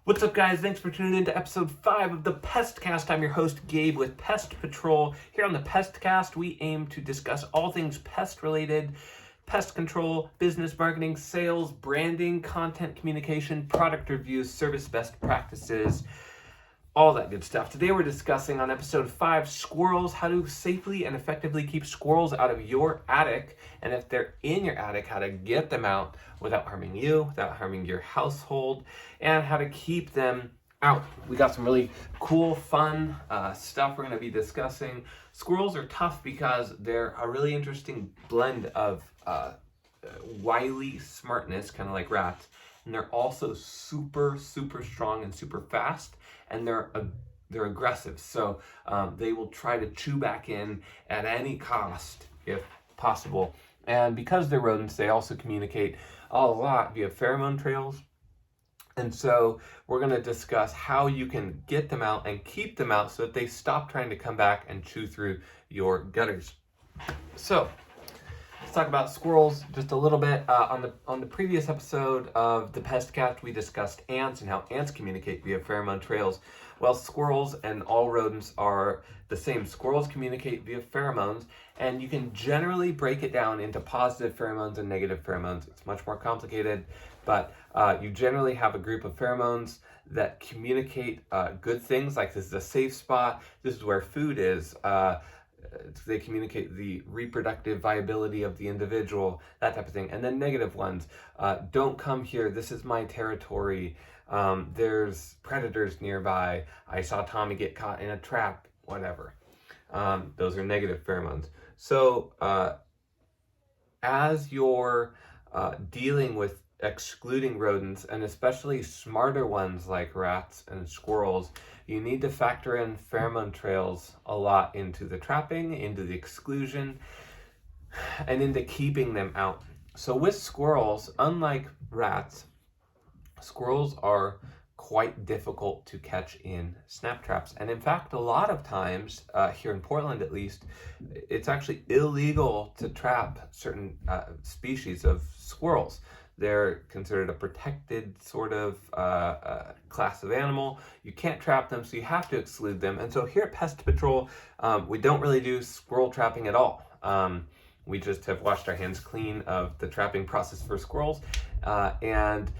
What's up, guys? Thanks for tuning in to episode 5 of the Pestcast. I'm your host, Gabe, with Pest Patrol. Here on the Pestcast, we aim to discuss all things pest-related, pest control, business marketing, sales, branding, content communication, product reviews, service best practices, all that good stuff. Today we're discussing on episode 5, squirrels, how to safely and effectively keep squirrels out of your attic, and if they're in your attic, how to get them out without harming you, without harming your household, and how to keep them out. We got some really cool, fun stuff we're going to be discussing. Squirrels are tough because they're a really interesting blend of wily smartness, kind of like rats, and they're also super strong and super fast, and they're aggressive. So they will try to chew back in at any cost if possible. And because they're rodents, they also communicate a lot via pheromone trails. And so we're going to discuss how you can get them out and keep them out so that they stop trying to come back and chew through your gutters. So let's talk about squirrels just a little bit. On the previous episode of the Pestcast, we discussed ants and how ants communicate via pheromone trails. Well, squirrels and all rodents are the same. Squirrels communicate via pheromones, and you can generally break it down into positive pheromones and negative pheromones. It's much more complicated, but you generally have a group of pheromones that communicate good things, like this is a safe spot, this is where food is. They communicate the reproductive viability of the individual, that type of thing. And then negative ones, don't come here, this is my territory, there's predators nearby, I saw Tommy get caught in a trap, whatever. Those are negative pheromones. So as you're dealing with excluding rodents, and especially smarter ones like rats and squirrels, you need to factor in pheromone trails a lot into the trapping, into the exclusion, and into keeping them out. So with squirrels, unlike rats, squirrels are quite difficult to catch in snap traps. And in fact, a lot of times, here in Portland at least, it's actually illegal to trap certain species of squirrels. They're considered a protected sort of class of animal. You can't trap them, so you have to exclude them. And so here at Pest Patrol, we don't really do squirrel trapping at all. We just have washed our hands clean of the trapping process for squirrels. And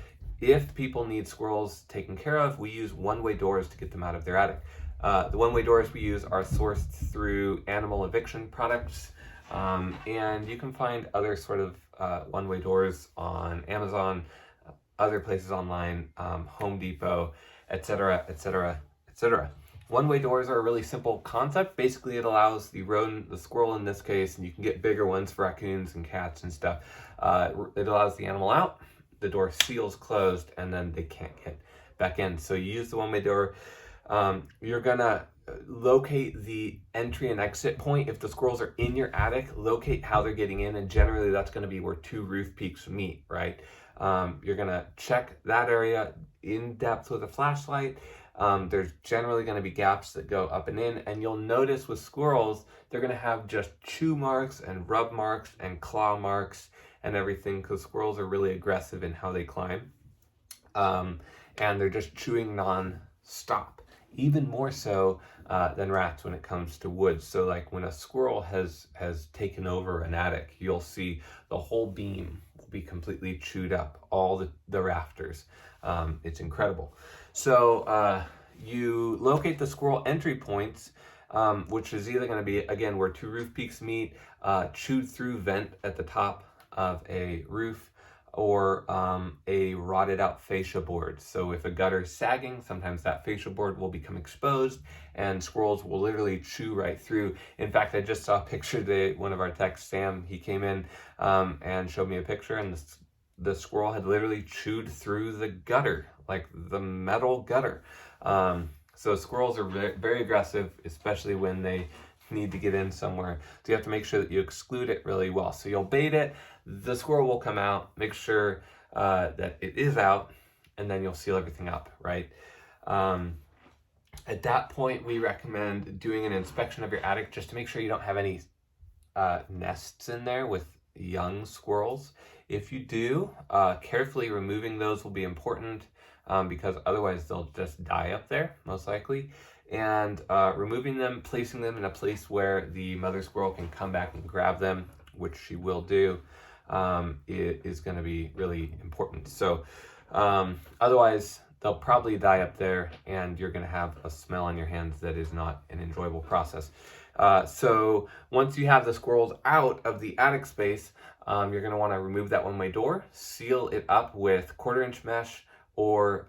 if people need squirrels taken care of, we use one-way doors to get them out of their attic. The one-way doors we use are sourced through animal eviction products. And you can find other sort of one-way doors on Amazon, other places online, Home Depot, etc. One-way doors are a really simple concept. Basically, it allows the rodent, the squirrel in this case, and you can get bigger ones for raccoons and cats and stuff. It allows the animal out, the door seals closed, and then they can't get back in. So you use the one-way door. You're gonna locate the entry and exit point. If the squirrels are in your attic, locate how they're getting in, and generally that's going to be where two roof peaks meet, right? You're going to check that area in depth with a flashlight. There's generally going to be gaps that go up and in, and you'll notice with squirrels, they're going to have just chew marks and rub marks and claw marks and everything, because squirrels are really aggressive in how they climb. And they're just chewing non-stop. Even more so than rats when it comes to wood. So like when a squirrel has taken over an attic, you'll see the whole beam will be completely chewed up, all the rafters. It's incredible. So you locate the squirrel entry points, which is either going to be, again, where two roof peaks meet, chewed through vent at the top of a roof, or a rotted out fascia board. So if a gutter is sagging, sometimes that fascia board will become exposed and squirrels will literally chew right through. In fact, I just saw a picture today, one of our techs, Sam, he came in and showed me a picture, and the squirrel had literally chewed through the gutter, like the metal gutter. So squirrels are very aggressive, especially when they need to get in somewhere. So you have to make sure that you exclude it really well. So you'll bait it, the squirrel will come out, make sure that it is out, and then you'll seal everything up, right? At that point, we recommend doing an inspection of your attic just to make sure you don't have any nests in there with young squirrels. If you do, carefully removing those will be important. because otherwise they'll just die up there, most likely. And removing them, placing them in a place where the mother squirrel can come back and grab them, which she will do, it is going to be really important. So otherwise, they'll probably die up there, and you're going to have a smell on your hands that is not an enjoyable process. So once you have the squirrels out of the attic space, you're going to want to remove that one-way door, seal it up with 1/4-inch mesh or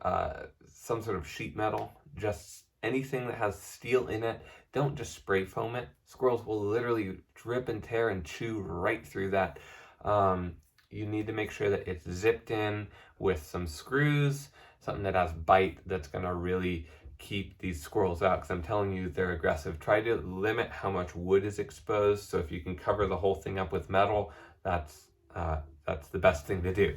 some sort of sheet metal, just anything that has steel in it. Don't just spray foam it. Squirrels will literally rip and tear and chew right through that. You need to make sure that it's zipped in with some screws, something that has bite that's going to really keep these squirrels out, because I'm telling you, they're aggressive. Try to limit how much wood is exposed. So if you can cover the whole thing up with metal, that's the best thing to do.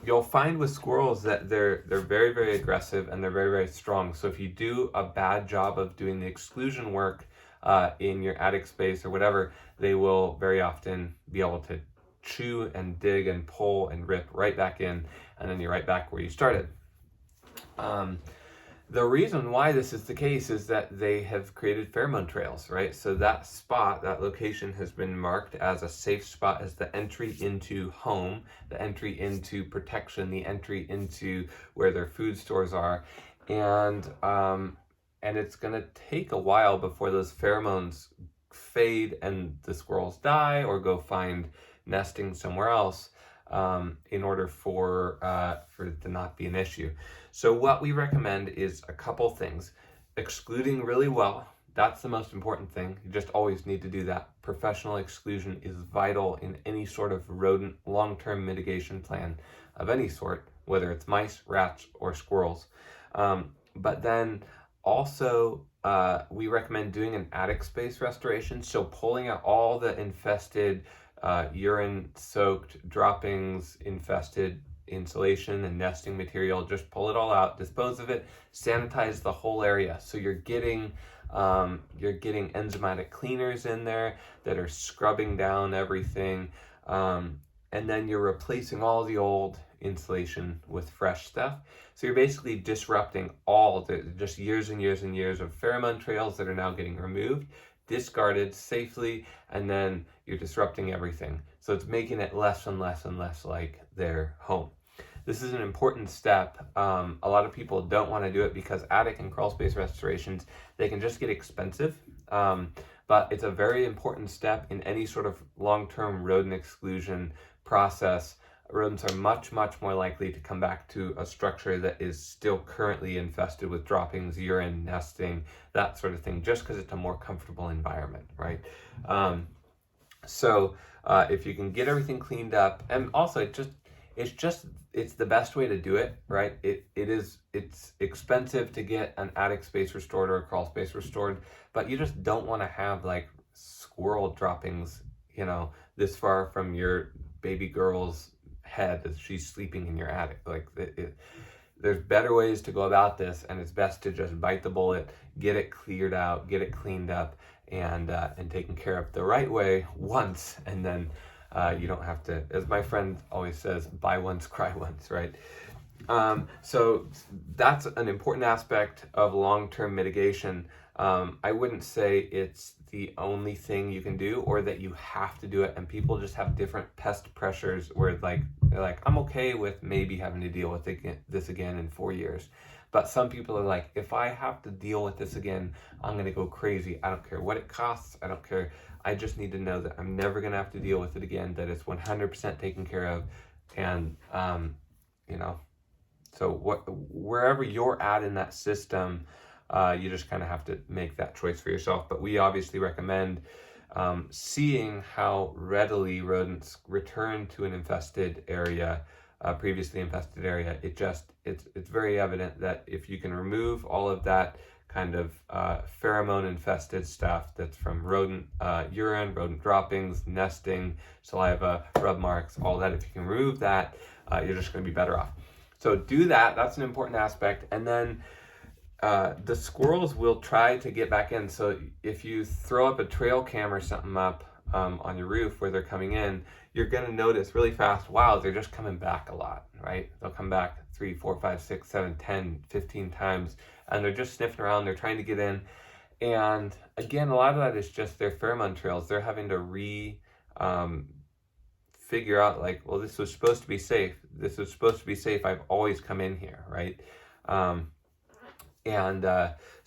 You'll find with squirrels that they're very, very aggressive, and they're very, very strong. So if you do a bad job of doing the exclusion work in your attic space or whatever, they will very often be able to chew and dig and pull and rip right back in, and then you're right back where you started. The reason why this is the case is that they have created pheromone trails, right? So that spot, that location has been marked as a safe spot, as the entry into home, the entry into protection, the entry into where their food stores are. And it's going to take a while before those pheromones fade and the squirrels die or go find nesting somewhere else, in order for it to not be an issue. So what we recommend is a couple things. Excluding really well, that's the most important thing. You just always need to do that. Professional exclusion is vital in any sort of rodent long-term mitigation plan of any sort, whether it's mice, rats, or squirrels. But then also, we recommend doing an attic space restoration. So pulling out all the infested urine-soaked droppings, infested insulation and nesting material, just pull it all out, dispose of it, sanitize the whole area. So you're getting enzymatic cleaners in there that are scrubbing down everything, and then you're replacing all the old insulation with fresh stuff. So you're basically disrupting all the just years and years and years of pheromone trails that are now getting removed, discarded safely, and then you're disrupting everything. So it's making it less and less and less like their home. This is an important step. A lot of people don't want to do it because attic and crawl space restorations, they can just get expensive. But it's a very important step in any sort of long-term rodent exclusion process. Rodents are much, much more likely to come back to a structure that is still currently infested with droppings, urine, nesting, that sort of thing, just because it's a more comfortable environment, right? So if you can get everything cleaned up, and also it's the best way to do it, right? It's expensive to get an attic space restored or a crawl space restored, but you just don't want to have like squirrel droppings, this far from your baby girl's head as she's sleeping in your attic. Like there's better ways to go about this, and it's best to just bite the bullet, get it cleared out, get it cleaned up, and taken care of the right way once, and then you don't have to, as my friend always says, buy once, cry once, right? So that's an important aspect of long-term mitigation. I wouldn't say it's the only thing you can do, or that you have to do it, and people just have different pest pressures where they're like, I'm okay with maybe having to deal with this again in 4 years. But some people are like, if I have to deal with this again, I'm going to go crazy. I don't care what it costs. I don't care. I just need to know that I'm never going to have to deal with it again, that it's 100% taken care of. And, so wherever you're at in that system, you just kind of have to make that choice for yourself. But we obviously recommend seeing how readily rodents return to an infested area, previously infested area. It's very evident that if you can remove all of that kind of pheromone infested stuff that's from rodent urine, rodent droppings, nesting, saliva, rub marks, all that, if you can remove that, you're just going to be better off. So do that. That's an important aspect. And then the squirrels will try to get back in. So if you throw up a trail cam or something up on your roof where they're coming in, you're going to notice really fast, wow, they're just coming back a lot, right? They'll come back 3, 4, 5, 6, 7, 10, 15 times, and they're just sniffing around, they're trying to get in. And again, a lot of that is just their pheromone trails. They're having to figure out, like, well, this was supposed to be safe. This was supposed to be safe. I've always come in here, right?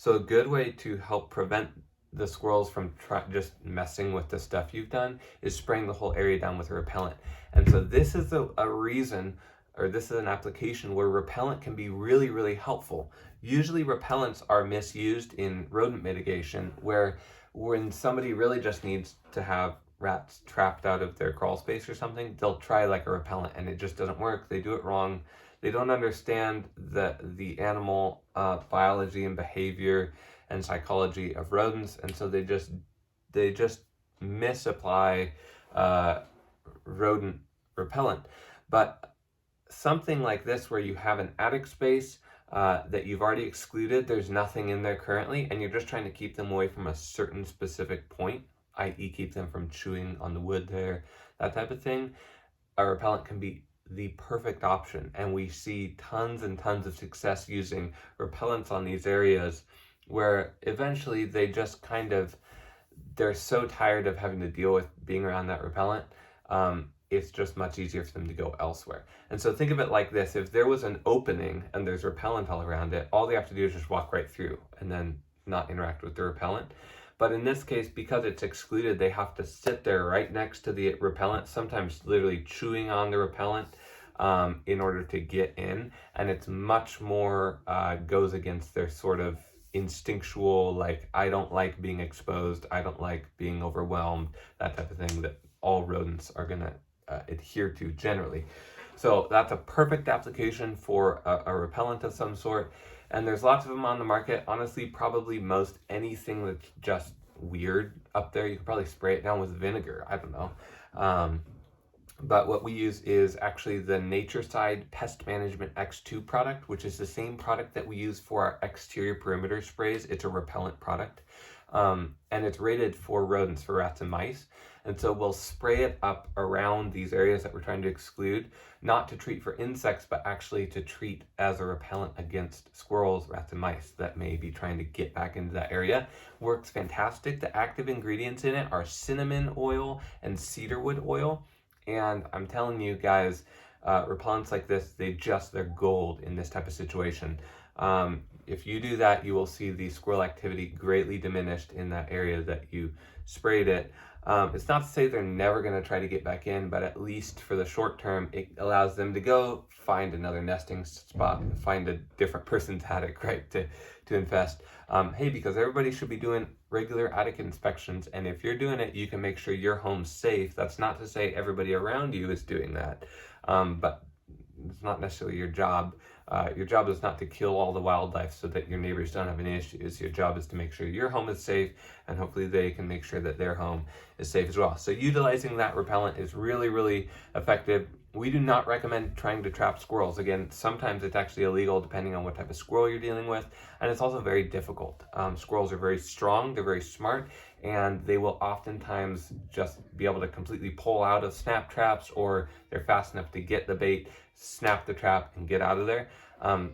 So a good way to help prevent the squirrels from just messing with the stuff you've done is spraying the whole area down with a repellent. And so this is a reason, or this is an application where repellent can be really, really helpful. Usually repellents are misused in rodent mitigation, where when somebody really just needs to have rats trapped out of their crawl space or something, they'll try like a repellent and it just doesn't work. They do it wrong. They don't understand the animal biology and behavior and psychology of rodents, and so they just misapply rodent repellent. But something like this, where you have an attic space that you've already excluded, there's nothing in there currently, and you're just trying to keep them away from a certain specific point, i.e. keep them from chewing on the wood there, that type of thing, a repellent can be the perfect option. And we see tons and tons of success using repellents on these areas, where eventually they just they're so tired of having to deal with being around that repellent, it's just much easier for them to go elsewhere. And so think of it like this: if there was an opening and there's repellent all around it, all they have to do is just walk right through and then not interact with the repellent. But in this case, because it's excluded, they have to sit there right next to the repellent, sometimes literally chewing on the repellent in order to get in. And it's much more goes against their sort of instinctual, like, I don't like being exposed, I don't like being overwhelmed, that type of thing that all rodents are going to adhere to generally. So that's a perfect application for a repellent of some sort. And there's lots of them on the market. Honestly, probably most anything that's just weird up there, you could probably spray it down with vinegar. I don't know. But what we use is actually the Nature Side Pest Management X2 product, which is the same product that we use for our exterior perimeter sprays. It's a repellent product. And it's rated for rodents, for rats and mice. And so we'll spray it up around these areas that we're trying to exclude, not to treat for insects, but actually to treat as a repellent against squirrels, rats, and mice that may be trying to get back into that area. Works fantastic. The active ingredients in it are cinnamon oil and cedarwood oil. And I'm telling you guys, repellents like this, they're gold in this type of situation. If you do that, you will see the squirrel activity greatly diminished in that area that you sprayed it. It's not to say they're never going to try to get back in, but at least for the short term, it allows them to go find another nesting spot, find a different person's attic, right, to infest. Hey, because everybody should be doing regular attic inspections, and if you're doing it, you can make sure your home's safe. That's not to say everybody around you is doing that, but it's not necessarily your job. Your job is not to kill all the wildlife so that your neighbors don't have any issues. Your job is to make sure your home is safe, and hopefully they can make sure that their home is safe as well. So utilizing that repellent is really, really effective. We do not recommend trying to trap squirrels. Again, sometimes it's actually illegal depending on what type of squirrel you're dealing with, and it's also very difficult. Squirrels are very strong, they're very smart, and they will oftentimes just be able to completely pull out of snap traps, or they're fast enough to get the bait, snap the trap, and get out of there.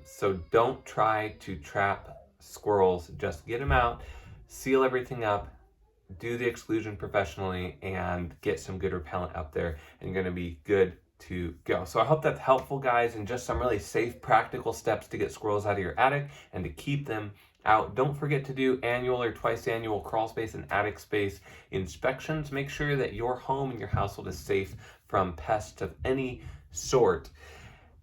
So don't try to trap squirrels. Just get them out, seal everything up, do the exclusion professionally, and get some good repellent up there, and you're going to be good to go. So I hope that's helpful, guys, and just some really safe, practical steps to get squirrels out of your attic and to keep them out. Don't forget to do annual or twice annual crawl space and attic space inspections. Make sure that your home and your household is safe from pests of any sort.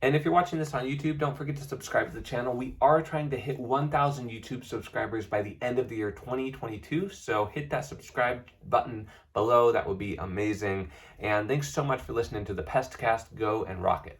And if you're watching this on YouTube, don't forget to subscribe to the channel. We are trying to hit 1,000 YouTube subscribers by the end of the year 2022. So hit that subscribe button below. That would be amazing. And thanks so much for listening to the Pestcast. Go and rock it.